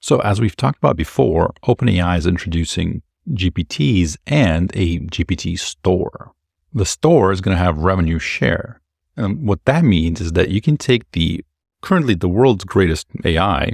So as we've talked about before, OpenAI is introducing GPTs and a GPT store. The store is going to have revenue share. And what that means is that you can take currently the world's greatest AI,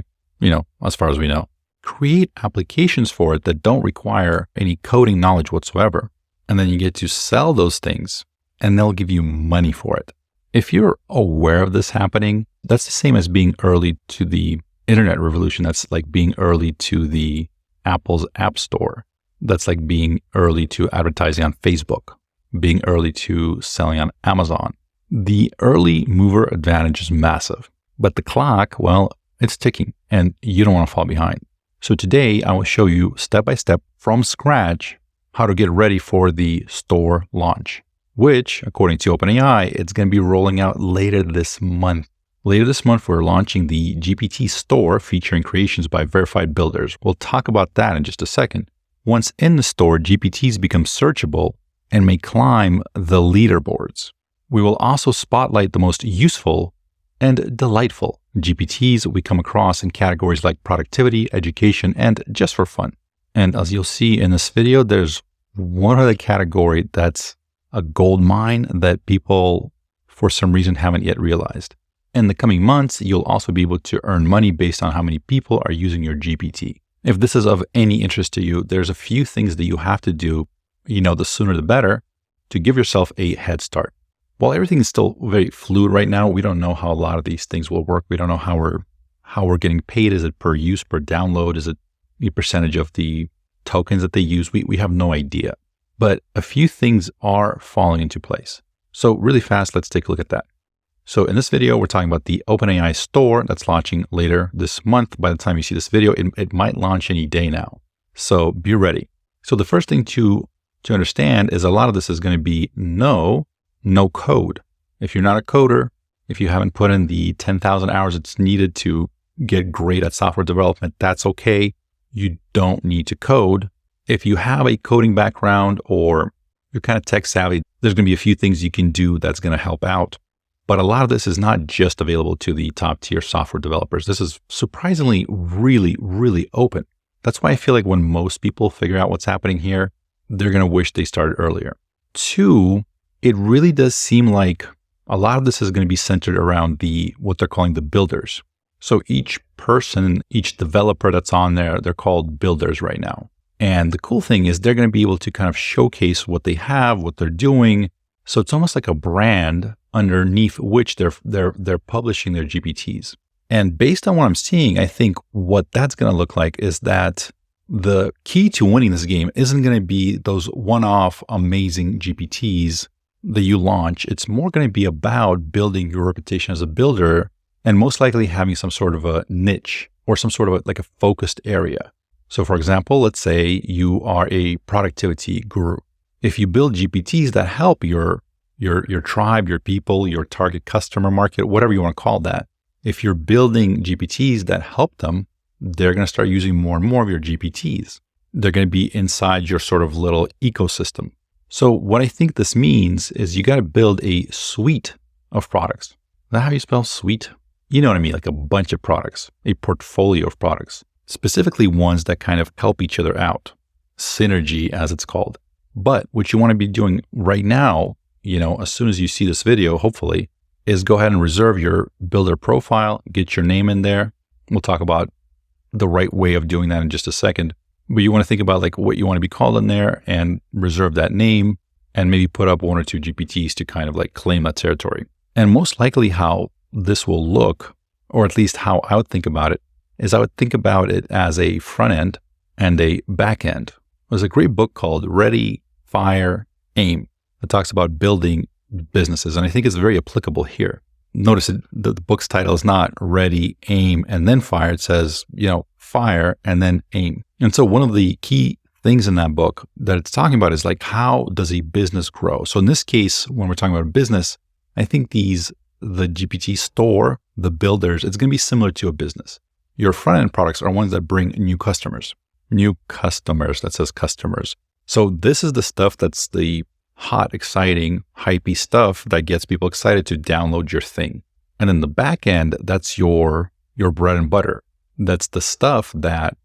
as far as we know, create applications for it that don't require any coding knowledge whatsoever. And then you get to sell those things and they'll give you money for it. If you're aware of this happening, that's the same as being early to the internet revolution. That's like being early to the Apple's App Store. That's like being early to advertising on Facebook, being early to selling on Amazon. The early mover advantage is massive, but the clock, well, it's ticking and you don't want to fall behind. So today I will show you step by step from scratch how to get ready for the store launch, which according to OpenAI, it's going to be rolling out later this month. Later this month, we're launching the GPT store featuring creations by verified builders. We'll talk about that in just a second. Once in the store, GPTs become searchable and may climb the leaderboards. We will also spotlight the most useful and delightful GPTs we come across in categories like productivity, education, and just for fun. And as you'll see in this video, there's one other category that's a gold mine that people, for some reason, haven't yet realized. In the coming months, you'll also be able to earn money based on how many people are using your GPT. If this is of any interest to you, there's a few things that you have to do, the sooner the better, to give yourself a head start. While everything is still very fluid right now, we don't know how a lot of these things will work. We don't know how we're getting paid. Is it per use, per download? Is it the percentage of the tokens that they use? We have no idea. But a few things are falling into place. So really fast, let's take a look at that. So in this video, we're talking about the OpenAI store that's launching later this month. By the time you see this video, it might launch any day now. So be ready. So the first thing to understand is a lot of this is going to be no code. If you're not a coder, if you haven't put in the 10,000 hours it's needed to get great at software development, that's okay. You don't need to code. If you have a coding background or you're kind of tech savvy, there's going to be a few things you can do that's going to help out. But a lot of this is not just available to the top tier software developers. This is surprisingly really, really open. That's why I feel like when most people figure out what's happening here, they're going to wish they started earlier. 2, it really does seem like a lot of this is going to be centered around what they're calling the builders. So each person, each developer that's on there, they're called builders right now. And the cool thing is they're going to be able to kind of showcase what they have, what they're doing. So it's almost like a brand underneath which they're publishing their GPTs. And based on what I'm seeing, I think what that's going to look like is that the key to winning this game isn't going to be those one-off amazing GPTs that you launch. It's more going to be about building your reputation as a builder and most likely having some sort of a niche or some sort of like a focused area. So for example, let's say you are a productivity guru. If you build GPTs that help your tribe, your people, your target customer market, whatever you want to call that, if you're building GPTs that help them, they're going to start using more and more of your GPTs. They're going to be inside your sort of little ecosystem. So what I think this means is you got to build a suite of products. Is that how you spell suite? You know what I mean? Like a bunch of products, a portfolio of products, specifically ones that kind of help each other out. Synergy, as it's called. But what you want to be doing right now, as soon as you see this video, hopefully, is go ahead and reserve your builder profile, get your name in there. We'll talk about the right way of doing that in just a second. But you want to think about like what you want to be called in there and reserve that name and maybe put up 1 or 2 GPTs to kind of like claim that territory. And most likely how this will look, or at least how I would think about it, is I would think about it as a front end and a back end. There's a great book called Ready, Fire, Aim that talks about building businesses. And I think it's very applicable here. Notice the book's title is not Ready, Aim, and then Fire. It says, fire and then aim. And so one of the key things in that book that it's talking about is like, how does a business grow? So in this case, when we're talking about a business, I think the GPT store, the builders, it's going to be similar to a business. Your front-end products are ones that bring new customers, that says customers. So this is the stuff that's the hot, exciting, hypey stuff that gets people excited to download your thing. And then the back end, that's your bread and butter. That's the stuff that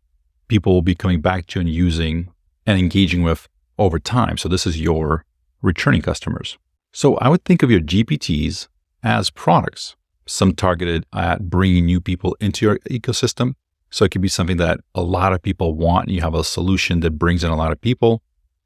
people will be coming back to and using and engaging with over time. So this is your returning customers. So I would think of your GPTs as products, some targeted at bringing new people into your ecosystem. So it could be something that a lot of people want. You have a solution that brings in a lot of people,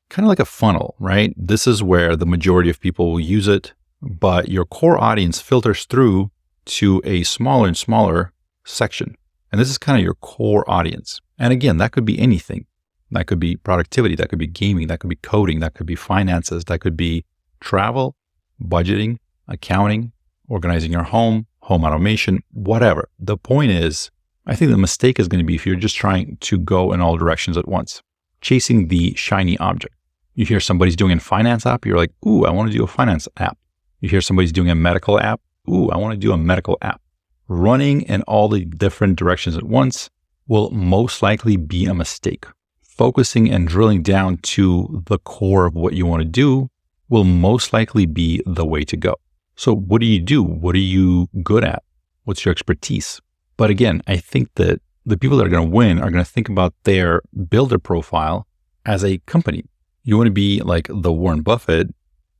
kind of like a funnel, right? This is where the majority of people will use it, but your core audience filters through to a smaller and smaller section. And this is kind of your core audience. And again, that could be anything. That could be productivity, that could be gaming, that could be coding, that could be finances, that could be travel, budgeting, accounting, organizing your home automation, whatever. The point is, I think the mistake is going to be if you're just trying to go in all directions at once, chasing the shiny object. You hear somebody's doing a finance app, you're like, ooh, I want to do a finance app. You hear somebody's doing a medical app, ooh, I want to do a medical app. Running in all the different directions at once will most likely be a mistake. Focusing and drilling down to the core of what you want to do will most likely be the way to go. So what do you do? What are you good at? What's your expertise? But again, I think that the people that are going to win are going to think about their builder profile as a company. You want to be like the Warren Buffett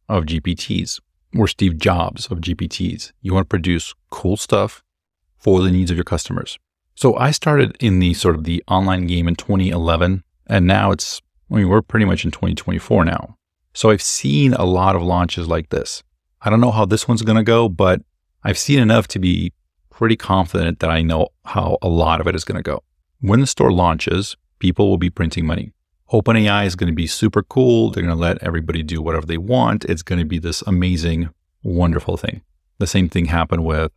of GPTs or Steve Jobs of GPTs. You want to produce cool stuff for the needs of your customers. So I started in the sort of the online game in 2011. And now we're pretty much in 2024 now. So I've seen a lot of launches like this. I don't know how this one's going to go, but I've seen enough to be pretty confident that I know how a lot of it is going to go. When the store launches, people will be printing money. OpenAI is going to be super cool. They're going to let everybody do whatever they want. It's going to be this amazing, wonderful thing. The same thing happened with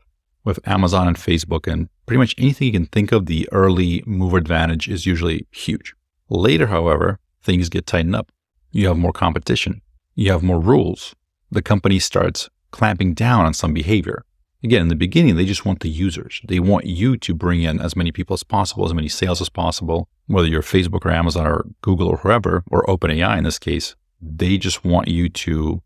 Amazon and Facebook, and pretty much anything you can think of, the early mover advantage is usually huge. Later, however, things get tightened up. You have more competition. You have more rules. The company starts clamping down on some behavior. Again, in the beginning, they just want the users. They want you to bring in as many people as possible, as many sales as possible, whether you're Facebook or Amazon or Google or whoever, or OpenAI in this case. They just want you to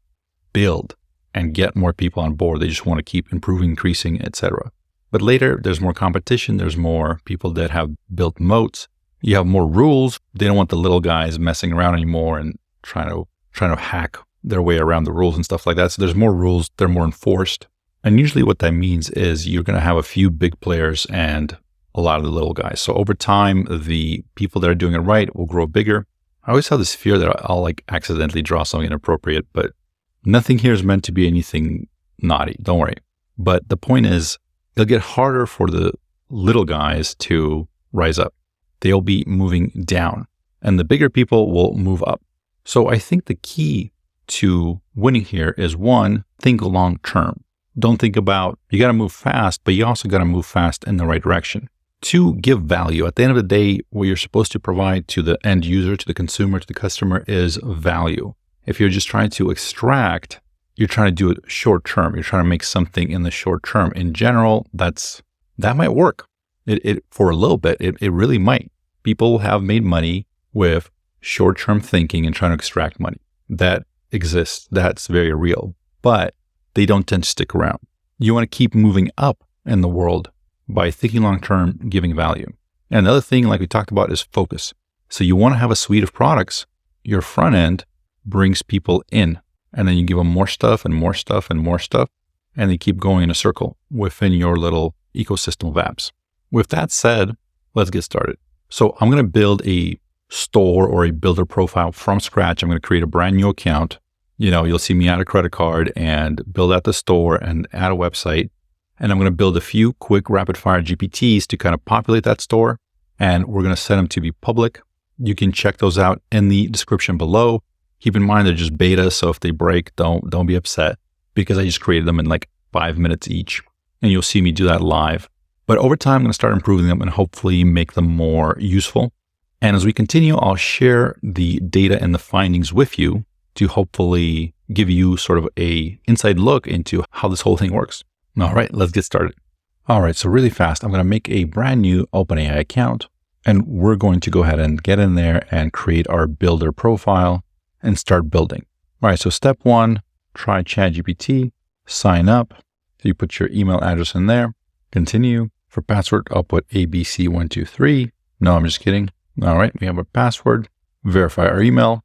build and get more people on board. They just want to keep improving, increasing, etc. But later, there's more competition. There's more people that have built moats. You have more rules. They don't want the little guys messing around anymore and trying to hack their way around the rules and stuff like that. So there's more rules. They're more enforced. And usually what that means is you're going to have a few big players and a lot of the little guys. So over time, the people that are doing it right will grow bigger. I always have this fear that I'll accidentally draw something inappropriate, but nothing here is meant to be anything naughty. Don't worry. But the point is, it'll get harder for the little guys to rise up. They'll be moving down and the bigger people will move up. So I think the key to winning here is, one, think long term. Don't think about, you got to move fast, but you also got to move fast in the right direction. Two, give value. At the end of the day, what you're supposed to provide to the end user, to the consumer, to the customer is value. If you're just trying to extract, you're trying to do it short term. You're trying to make something in the short term. In general, that might work. It for a little bit, it really might. People have made money with short-term thinking and trying to extract money. That exists. That's very real. But they don't tend to stick around. You want to keep moving up in the world by thinking long-term, giving value. And another thing, like we talked about, is focus. So you want to have a suite of products. Your front end brings people in, and then you give them more stuff and more stuff and more stuff, and they keep going in a circle within your little ecosystem of apps. With that said, let's get started. So I'm going to build a store or a builder profile from scratch. I'm going to create a brand new account. You'll see me add a credit card and build out the store and add a website. And I'm going to build a few quick rapid fire GPTs to kind of populate that store. And we're going to set them to be public. You can check those out in the description below. Keep in mind, they're just beta. So if they break, don't be upset, because I just created them in like 5 minutes each. And you'll see me do that live. But over time, I'm going to start improving them and hopefully make them more useful. And as we continue, I'll share the data and the findings with you to hopefully give you sort of a inside look into how this whole thing works. All right, let's get started. All right, so really fast, I'm going to make a brand new OpenAI account, and we're going to go ahead and get in there and create our builder profile and start building. All right, so step one, try ChatGPT, sign up. So you put your email address in there, continue. For password, I'll put ABC123. No, I'm just kidding. All right, we have our password. Verify our email.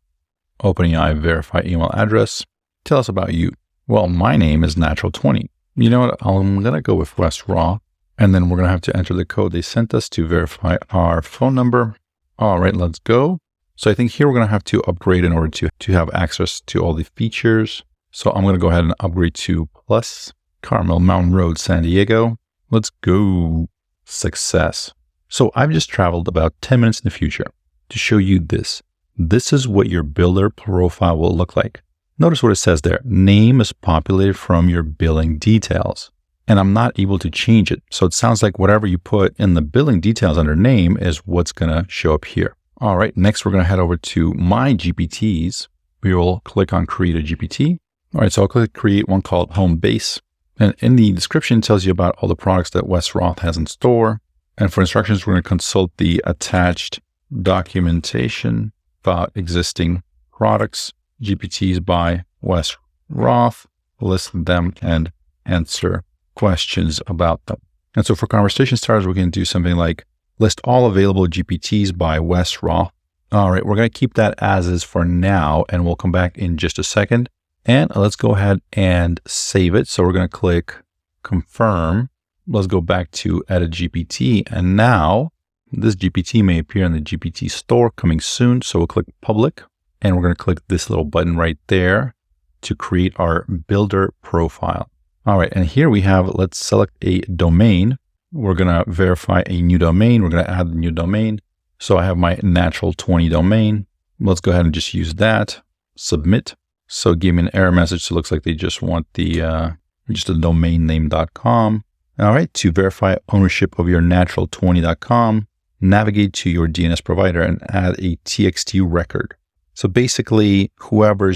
OpenAI verify email address. Tell us about you. Well, my name is Natural20. You know what? I'm going to go with Wes Roth. And then we're going to have to enter the code they sent us to verify our phone number. All right, let's go. So I think here we're going to have to upgrade in order to have access to all the features. So I'm going to go ahead and upgrade to Plus. Carmel Mountain Road, San Diego. Let's go. Success. So I've just traveled about 10 minutes in the future to show you this. This is what your builder profile will look like. Notice what it says there. Name is populated from your billing details. And I'm not able to change it. So it sounds like whatever you put in the billing details under name is what's going to show up here. All right, next we're going to head over to My GPTs. We will click on Create a GPT. All right, so I'll click Create one called Home Base. And in the description, it tells you about all the products that Wes Roth has in store. And for instructions, we're going to consult the attached documentation about existing products, GPTs by Wes Roth, list them and answer questions about them. And so for conversation starters, we can do something like list all available GPTs by Wes Roth. All right, we're going to keep that as is for now, and we'll come back in just a second. And let's go ahead and save it. So we're going to click confirm. Let's go back to edit GPT. And now this GPT may appear in the GPT store coming soon. So we'll click public, and we're going to click this little button right there to create our builder profile. All right, and here we have, let's select a domain. We're going to verify a new domain. We're going to add the new domain. So I have my Natural20 domain. Let's go ahead and just use that. Submit. So give me an error message. So it looks like they just want the just a domain name.com. All right, to verify ownership of your Natural20.com, navigate to your DNS provider and add a TXT record. So basically, wherever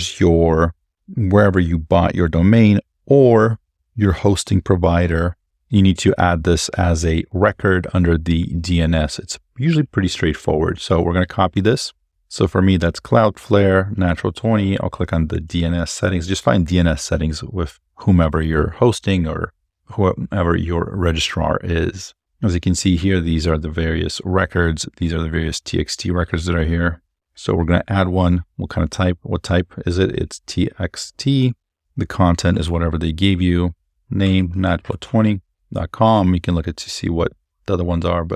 you bought your domain or your hosting provider, you need to add this as a record under the DNS. It's usually pretty straightforward. So we're going to copy this. So for me, that's Cloudflare, Natural20. I'll click on the DNS settings. Just find DNS settings with whomever you're hosting or whoever your registrar is. As you can see here, these are the various records. These are the various TXT records that are here. So we're going to add one. What kind of type? What type is it? It's TXT. The content is whatever they gave you. Name, Natural20.com. You can look at to see what the other ones are,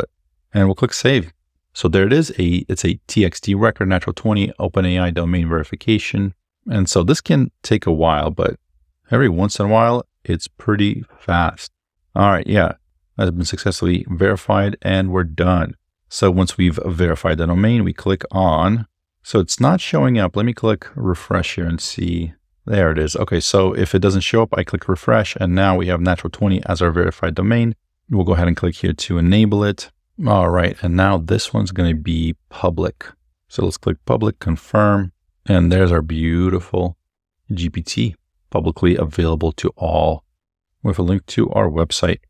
and we'll click save. So there it is. It's a TXT record, Natural20 OpenAI domain verification. And so this can take a while, but every once in a while, it's pretty fast. All right. Yeah. Has been successfully verified and we're done. So once we've verified the domain, we click on, so it's not showing up. Let me click refresh here and see. There it is. Okay, so if it doesn't show up, I click refresh, and now we have Natural20 as our verified domain. We'll go ahead and click here to enable it. All right, and now this one's going to be public. So let's click public, confirm, and there's our beautiful GPT, publicly available to all, with a link to our website.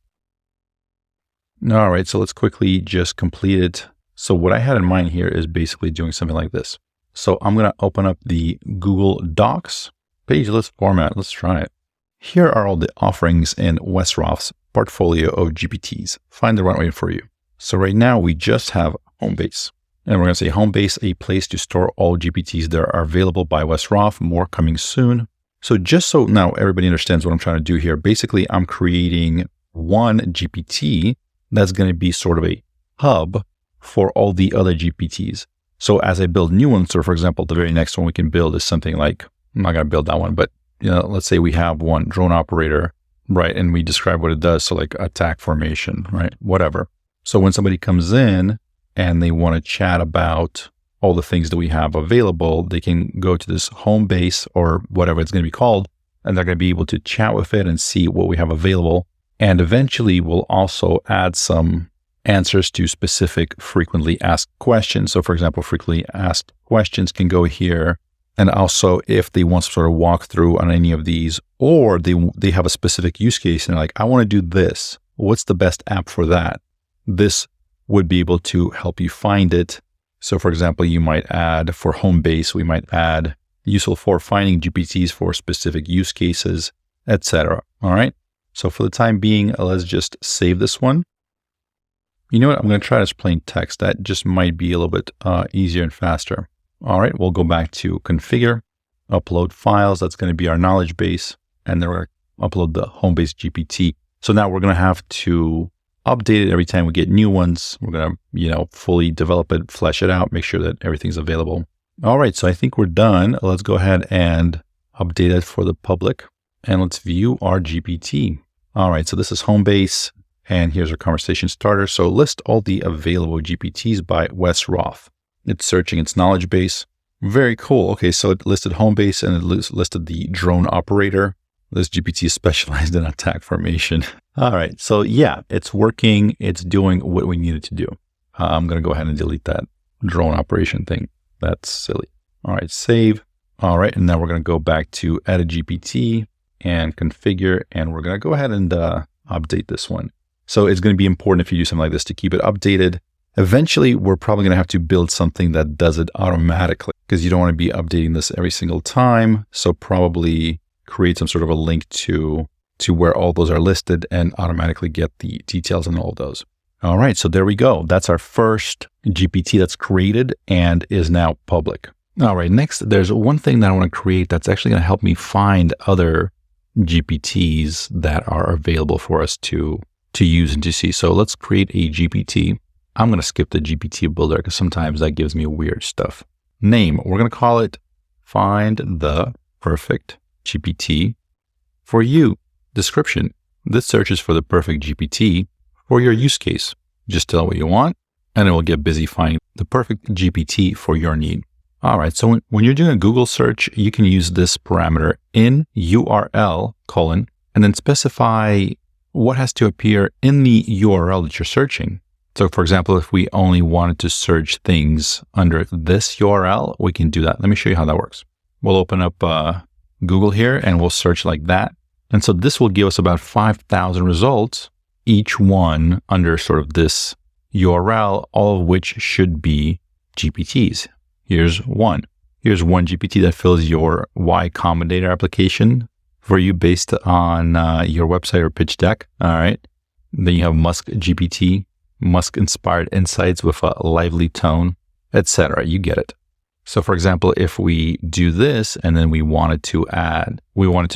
All right, so let's quickly just complete it. So what I had in mind here is basically doing something like this. So I'm going to open up the Google Docs page list format. Let's try it. Here are all the offerings in Wes Roth's portfolio of GPTs. Find the right way for you. So right now we just have Homebase, and we're going to say Homebase, a place to store all GPTs that are available by Wes Roth. More coming soon. So just so now everybody understands what I'm trying to do here, basically I'm creating one GPT that's going to be sort of a hub for all the other GPTs. So as I build new ones, so for example, the very next one we can build is something like, I'm not going to build that one, but let's say we have one drone operator, right? And we describe what it does. So like attack formation, right? Whatever. So when somebody comes in and they want to chat about all the things that we have available, they can go to this Homebase or whatever it's going to be called, and they're going to be able to chat with it and see what we have available. And eventually we'll also add some answers to specific frequently asked questions. So for example, frequently asked questions can go here. And also if they want some sort of walkthrough on any of these, or they have a specific use case and they're like, I want to do this. What's the best app for that? This would be able to help you find it. So for example, you might add for Homebase, we might add useful for finding GPTs for specific use cases, etc. All right. So for the time being, let's just save this one. You know what? I'm going to try this plain text. That just might be a little bit easier and faster. All right, we'll go back to configure, upload files. That's going to be our knowledge base. And then we're going to upload the Homebase GPT. So now we're going to have to update it every time we get new ones. We're going to, fully develop it, flesh it out, make sure that everything's available. All right, so I think we're done. Let's go ahead and update it for the public. And let's view our GPT. All right, so this is Homebase. And here's our conversation starter. So list all the available GPTs by Wes Roth. It's searching its knowledge base. Very cool. Okay, so it listed Homebase and it listed the drone operator. This GPT is specialized in attack formation. All right, so yeah, it's working. It's doing what we need it to do. I'm going to go ahead and delete that drone operation thing. That's silly. All right, save. All right, and now we're going to go back to edit GPT and configure, and we're going to go ahead and update this one. So it's going to be important if you do something like this to keep it updated. Eventually, we're probably going to have to build something that does it automatically because you don't want to be updating this every single time. So probably create some sort of a link to where all those are listed and automatically get the details on all of those. All right, so there we go. That's our first GPT that's created and is now public. All right, next, there's one thing that I want to create that's actually going to help me find other GPTs that are available for us to use and to see. So let's create a GPT. I'm going to skip the GPT builder because sometimes that gives me weird stuff. Name, we're going to call it Find the Perfect GPT for you. Description, this searches for the perfect GPT for your use case. Just tell what you want and it will get busy finding the perfect GPT for your need. All right, so when you're doing a Google search, you can use this parameter in URL : and then specify what has to appear in the URL that you're searching. So for example, if we only wanted to search things under this URL, we can do that. Let me show you how that works. We'll open up Google here and we'll search like that. And so this will give us about 5,000 results, each one under sort of this URL, all of which should be GPTs. Here's one. Here's one GPT that fills your Y Combinator application for you based on your website or pitch deck. All right. Then you have Musk GPT, Musk inspired insights with a lively tone, etc. You get it. So for example, if we do this and then we wanted to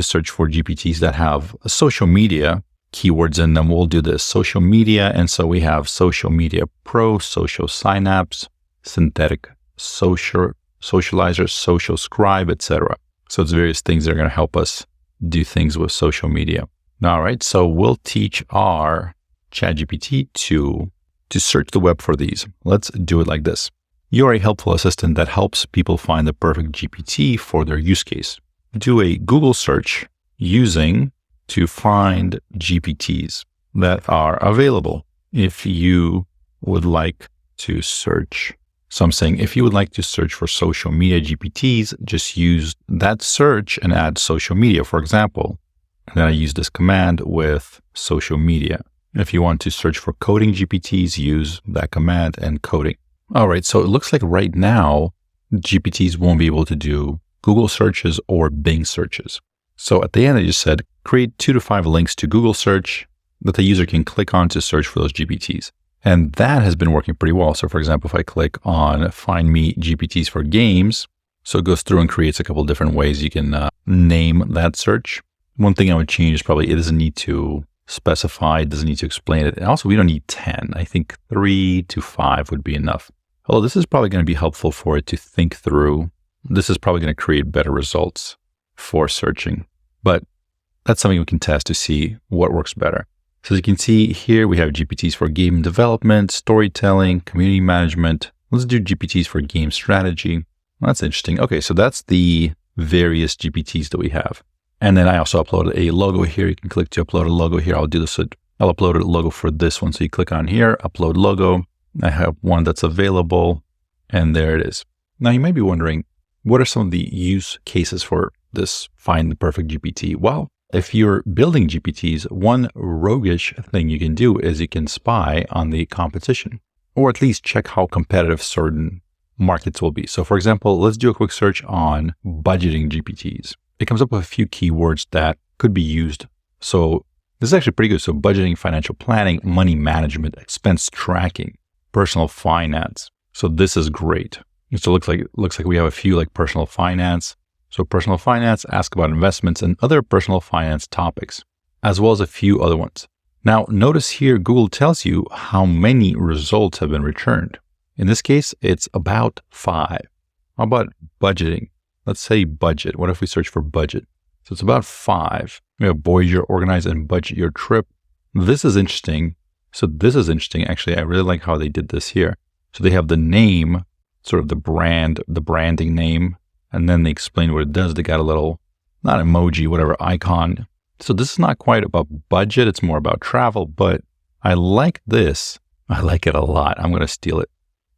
search for GPTs that have social media keywords in them, we'll do this social media. And so we have Social Media Pro, Social Synapse, Synthetic Socializer, Social Scribe, etc. So it's various things that are going to help us do things with social media. All right, so we'll teach our ChatGPT to search the web for these. Let's do it like this. You're a helpful assistant that helps people find the perfect GPT for their use case. Do a Google search using to find GPTs that are available. If you would like to search, so I'm saying if you would like to search for social media GPTs, just use that search and add social media, for example. And then I use this command with social media. If you want to search for coding GPTs, use that command and coding. All right, so it looks like right now, GPTs won't be able to do Google searches or Bing searches. So at the end, I just said, create 2 to 5 links to Google search that the user can click on to search for those GPTs. And that has been working pretty well. So for example, if I click on Find Me GPTs for Games, so it goes through and creates a couple of different ways you can name that search. One thing I would change is probably it doesn't need to specify, it doesn't need to explain it. And also, we don't need 10. I think 3 to 5 would be enough. Although this is probably going to be helpful for it to think through. This is probably going to create better results for searching. But that's something we can test to see what works better. So as you can see here, we have GPTs for game development, storytelling, community management. Let's do GPTs for game strategy. Well, that's interesting. Okay, so that's the various GPTs that we have. And then I also uploaded a logo here. You can click to upload a logo here. I'll do this. I'll upload a logo for this one. So you click on here, upload logo. I have one that's available, and there it is. Now you might be wondering, what are some of the use cases for this Find the Perfect GPT? Well, if you're building GPTs, one roguish thing you can do is you can spy on the competition, or at least check how competitive certain markets will be. So for example, let's do a quick search on budgeting GPTs. It comes up with a few keywords that could be used. So This is actually pretty good. So budgeting, financial planning, money management, expense tracking, personal finance. So this is great. So it looks like we have a few like personal finance. So personal finance, ask about investments and other personal finance topics, as well as a few other ones. Now, notice here, Google tells you how many results have been returned. In this case, it's about 5. How about budgeting? Let's say budget. What if we search for budget? So it's about 5. We have Voyager, organize and budget your trip. This is interesting. So this is interesting. Actually, I really like how they did this here. So they have the name, sort of the branding name, and then they explain what it does. They got a little, not emoji, whatever, icon. So this is not quite about budget. It's more about travel, but I like this. I like it a lot. I'm going to steal it.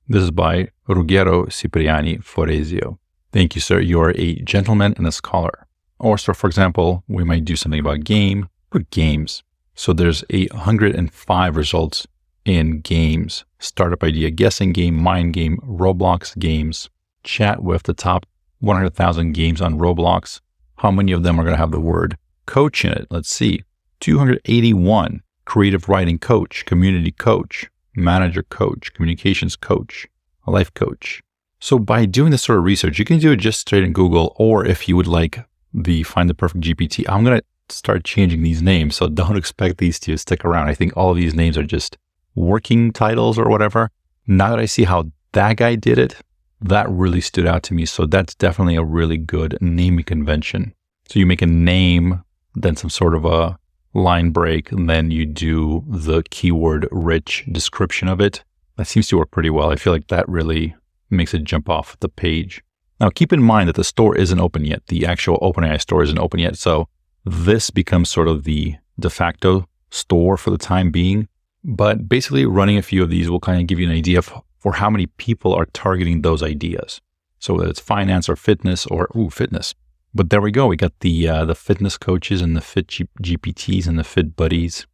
This is by Ruggero Cipriani Foresio. Thank you, sir. You are a gentleman and a scholar. Or so, for example, we might do something about game, put games. So there's 105 results in games. Startup idea, guessing game, mind game, Roblox games, chat with the top 100,000 games on Roblox. How many of them are going to have the word coach in it? Let's see. 281. Creative writing coach, community coach, manager coach, communications coach, a life coach. So by doing this sort of research, you can do it just straight in Google, or if you would like the Find the Perfect GPT, I'm going to start changing these names. So don't expect these to stick around. I think all of these names are just working titles or whatever. Now that I see how that guy did it, that really stood out to me. So that's definitely a really good naming convention. So you make a name, then some sort of a line break, and then you do the keyword rich description of it. That seems to work pretty well. I feel like that really makes it jump off the page. Now, keep in mind that the store isn't open yet. The actual OpenAI store isn't open yet. So this becomes sort of the de facto store for the time being. But basically running a few of these will kind of give you an idea for how many people are targeting those ideas. So whether it's finance or fitness or, fitness. But there we go. We got the fitness coaches and the fit GPTs and the fit buddies.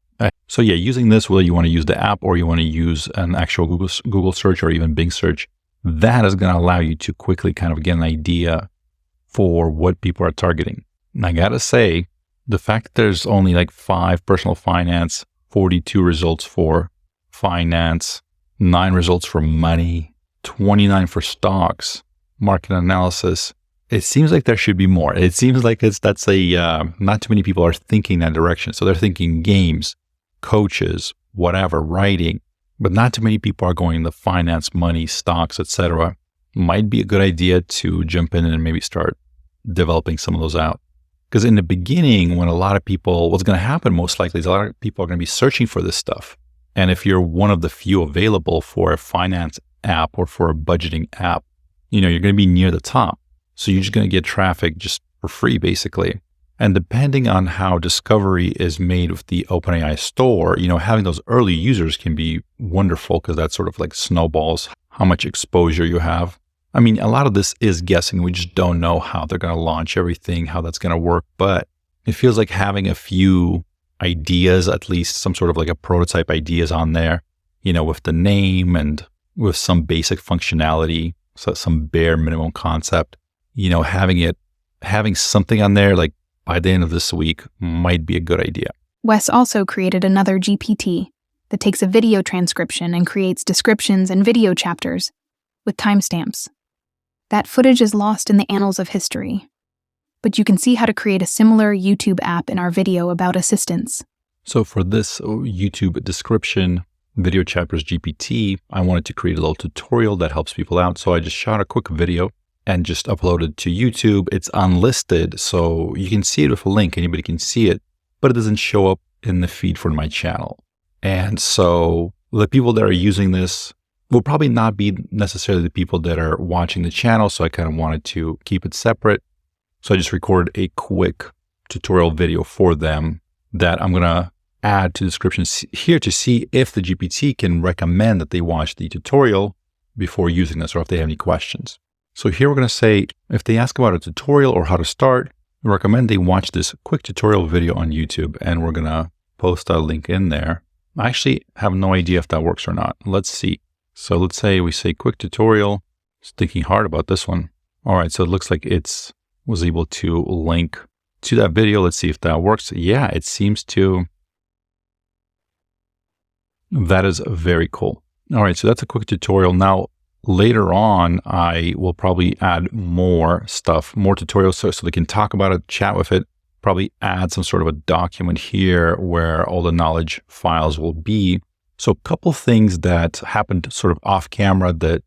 So yeah, using this, whether you want to use the app or you want to use an actual Google search or even Bing search, that is going to allow you to quickly kind of get an idea for what people are targeting. And I got to say, the fact that there's only like 5 personal finance, 42 results for finance, 9 results for money, 29 for stocks, market analysis, it seems like there should be more. It seems like not too many people are thinking that direction. So they're thinking games, coaches, whatever, writing, but not too many people are going the finance, money, stocks, etc. Might be a good idea to jump in and maybe start developing some of those out. Because in the beginning, when what's going to happen most likely is a lot of people are going to be searching for this stuff. And if you're one of the few available for a finance app or for a budgeting app, you're going to be near the top. So you're just going to get traffic just for free, basically. And depending on how discovery is made with the OpenAI store, having those early users can be wonderful because that sort of like snowballs how much exposure you have. I mean, a lot of this is guessing. We just don't know how they're going to launch everything, how that's going to work. But it feels like having a few ideas, at least some sort of like a prototype ideas on there, with the name and with some basic functionality, so some bare minimum concept, having something on there like by the end of this week might be a good idea. Wes also created another GPT that takes a video transcription and creates descriptions and video chapters with timestamps. That footage is lost in the annals of history, but you can see how to create a similar YouTube app in our video about assistance. So for this YouTube description, video chapters GPT, I wanted to create a little tutorial that helps people out. So I just shot a quick video and just uploaded to YouTube. It's unlisted, so you can see it with a link. Anybody can see it, but it doesn't show up in the feed for my channel. And so the people that are using this will probably not be necessarily the people that are watching the channel. So I kind of wanted to keep it separate. So I just recorded a quick tutorial video for them that I'm going to add to the description here to see if the GPT can recommend that they watch the tutorial before using this or if they have any questions. So here we're going to say, if they ask about a tutorial or how to start, we recommend they watch this quick tutorial video on YouTube, and we're going to post a link in there. I actually have no idea if that works or not. Let's see. So let's say we say quick tutorial. Just thinking hard about this one. All right, so it looks like it was able to link to that video. Let's see if that works. Yeah, it seems to That is very cool. All right, so that's a quick tutorial. Now, later on, I will probably add more stuff, more tutorials so they can talk about it, chat with it, probably add some sort of a document here where all the knowledge files will be. So a couple things that happened sort of off camera that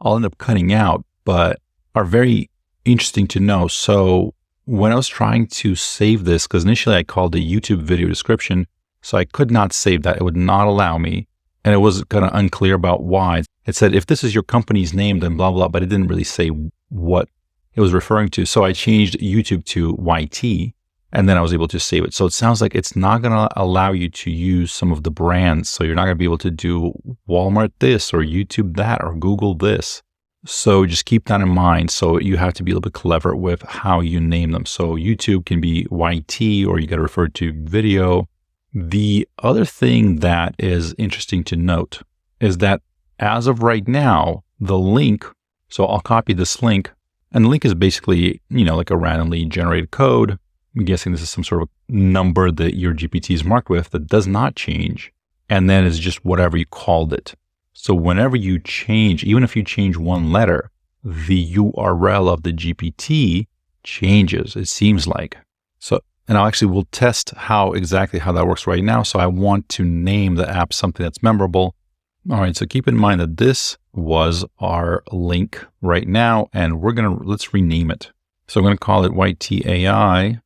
I'll end up cutting out, but are very interesting to know. So when I was trying to save this, because initially I called the YouTube video description, so I could not save that. It would not allow me. And it was kind of unclear about why. It said, if this is your company's name, then blah, blah, but it didn't really say what it was referring to. So I changed YouTube to YT, and then I was able to save it. So it sounds like it's not going to allow you to use some of the brands. So you're not going to be able to do Walmart this or YouTube that or Google this. So just keep that in mind. So you have to be a little bit clever with how you name them. So YouTube can be YT, or you got to refer to video. The other thing that is interesting to note is that as of right now, the link, so I'll copy this link, and the link is basically, like a randomly generated code. I'm guessing this is some sort of number that your GPT is marked with that does not change. And then it's just whatever you called it. So whenever you change, even if you change one letter, the URL of the GPT changes, it seems like. And we'll test exactly how that works right now. So I want to name the app something that's memorable. All right, so keep in mind that this was our link right now, and let's rename it. So I'm going to call it YTAI,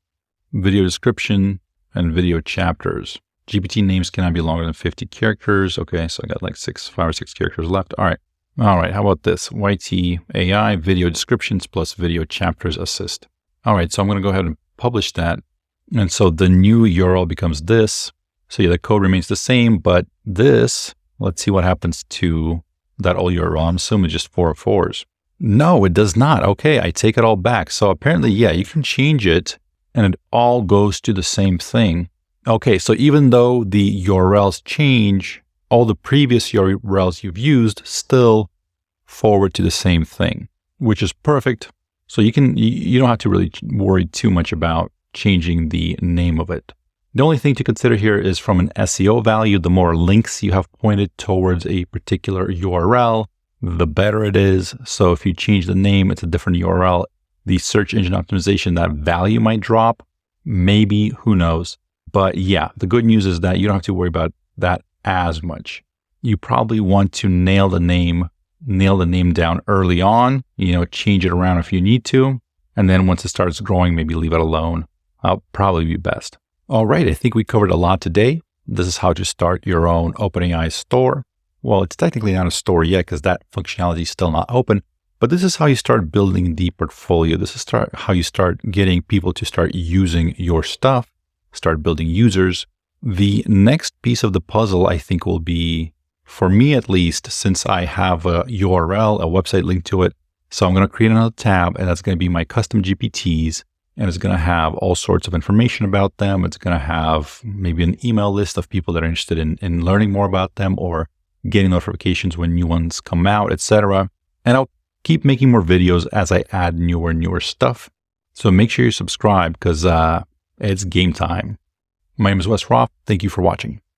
video description, and video chapters. GPT names cannot be longer than 50 characters. Okay, so I got like 5 or 6 characters left. All right, how about this? YTAI, video descriptions plus video chapters assist. All right, so I'm going to go ahead and publish that. And so the new URL becomes this. So yeah, the code remains the same, but this, let's see what happens to that old URL. I'm assuming just 4 of 4s. No, it does not. Okay, I take it all back. So apparently, yeah, you can change it and it all goes to the same thing. Okay, so even though the URLs change, all the previous URLs you've used still forward to the same thing, which is perfect. So you don't have to really worry too much about changing the name of it. The only thing to consider here is from an SEO value, the more links you have pointed towards a particular URL, the better it is. So if you change the name, it's a different URL. The search engine optimization, that value might drop. Maybe, who knows? But yeah, the good news is that you don't have to worry about that as much. You probably want to nail the name down early on, change it around if you need to. And then once it starts growing, maybe leave it alone. That'll probably be best. All right, I think we covered a lot today. This is how to start your own OpenAI store. Well, it's technically not a store yet because that functionality is still not open, but this is how you start building the portfolio. This is how you start getting people to start using your stuff, start building users. The next piece of the puzzle, I think, will be, for me at least, since I have a URL, a website link to it. So I'm going to create another tab, and that's going to be my custom GPTs. And it's going to have all sorts of information about them. It's going to have maybe an email list of people that are interested in learning more about them or getting notifications when new ones come out, etc. And I'll keep making more videos as I add newer stuff. So make sure you subscribe because it's game time. My name is Wes Roth. Thank you for watching.